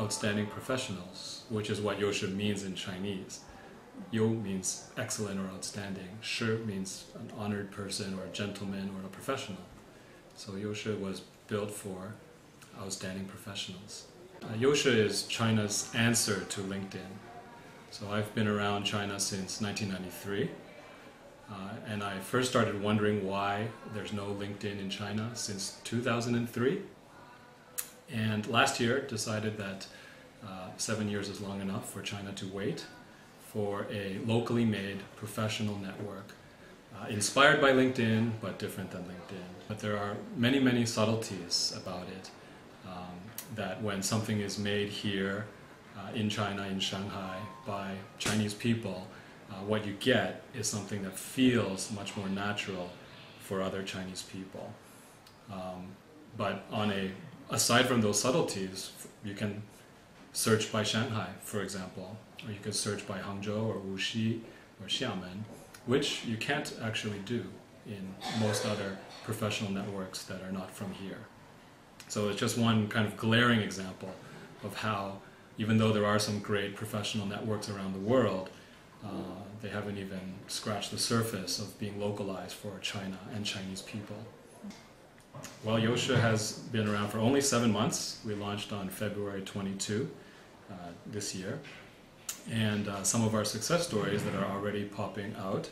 outstanding professionals, which is what Youshi means in Chinese. You means excellent or outstanding. Shi means an honored person or a gentleman or a professional. So Youshi was built for outstanding professionals. Youshi is China's answer to LinkedIn. So I've been around China since 1993. And I first started wondering why there's no LinkedIn in China since 2003. And last year decided that 7 years is long enough for China to wait for a locally made professional network inspired by LinkedIn but different than LinkedIn. But there are many, many subtleties about it that when something is made here in China, in Shanghai, by Chinese people, what you get is something that feels much more natural for other Chinese people. But aside from those subtleties, you can search by Shanghai, for example, or you could search by Hangzhou or Wuxi or Xiamen, which you can't actually do in most other professional networks that are not from here. So it's just one kind of glaring example of how, even though there are some great professional networks around the world, they haven't even scratched the surface of being localized for China and Chinese people. Well, Youshi has been around for only 7 months. We launched on February 22 this year. And some of our success stories that are already popping out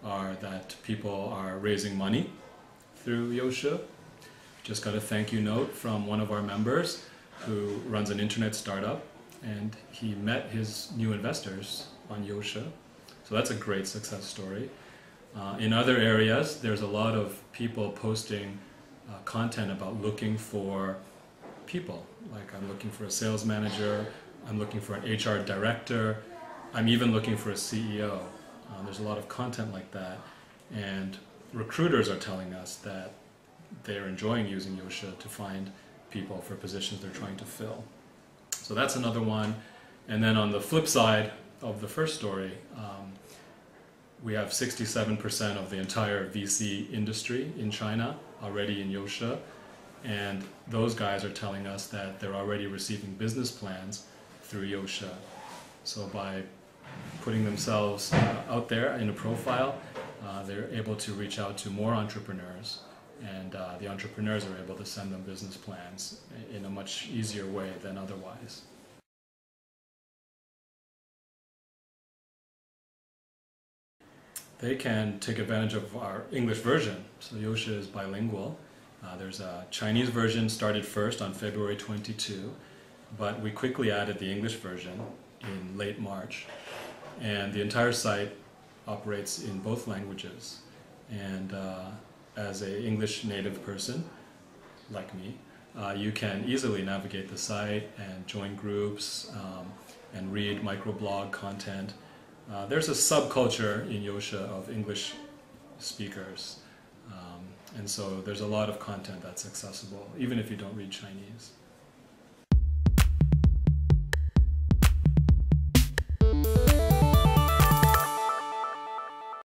are that people are raising money through Youshi. Just got a thank you note from one of our members who runs an internet startup, and he met his new investors on Youshi. So that's a great success story. In other areas, there's a lot of people posting content about looking for people. Like, I'm looking for a sales manager, I'm looking for an HR director, I'm even looking for a CEO. There's a lot of content like that, and recruiters are telling us that they're enjoying using Youshi to find people for positions they're trying to fill. So that's another one. And then on the flip side of the first story, we have 67% of the entire VC industry in China already in Youshi, and those guys are telling us that they're already receiving business plans through Youshi. So by putting themselves out there in a profile, they're able to reach out to more entrepreneurs, and the entrepreneurs are able to send them business plans in a much easier way than otherwise. They can take advantage of our English version. So Youshi is bilingual. There's a Chinese version started first on February 22, but we quickly added the English version in late March. And the entire site operates in both languages. And as an English native person, like me, you can easily navigate the site and join groups and read microblog content. There's a subculture in Youshi of English speakers, and so there's a lot of content that's accessible, even if you don't read Chinese.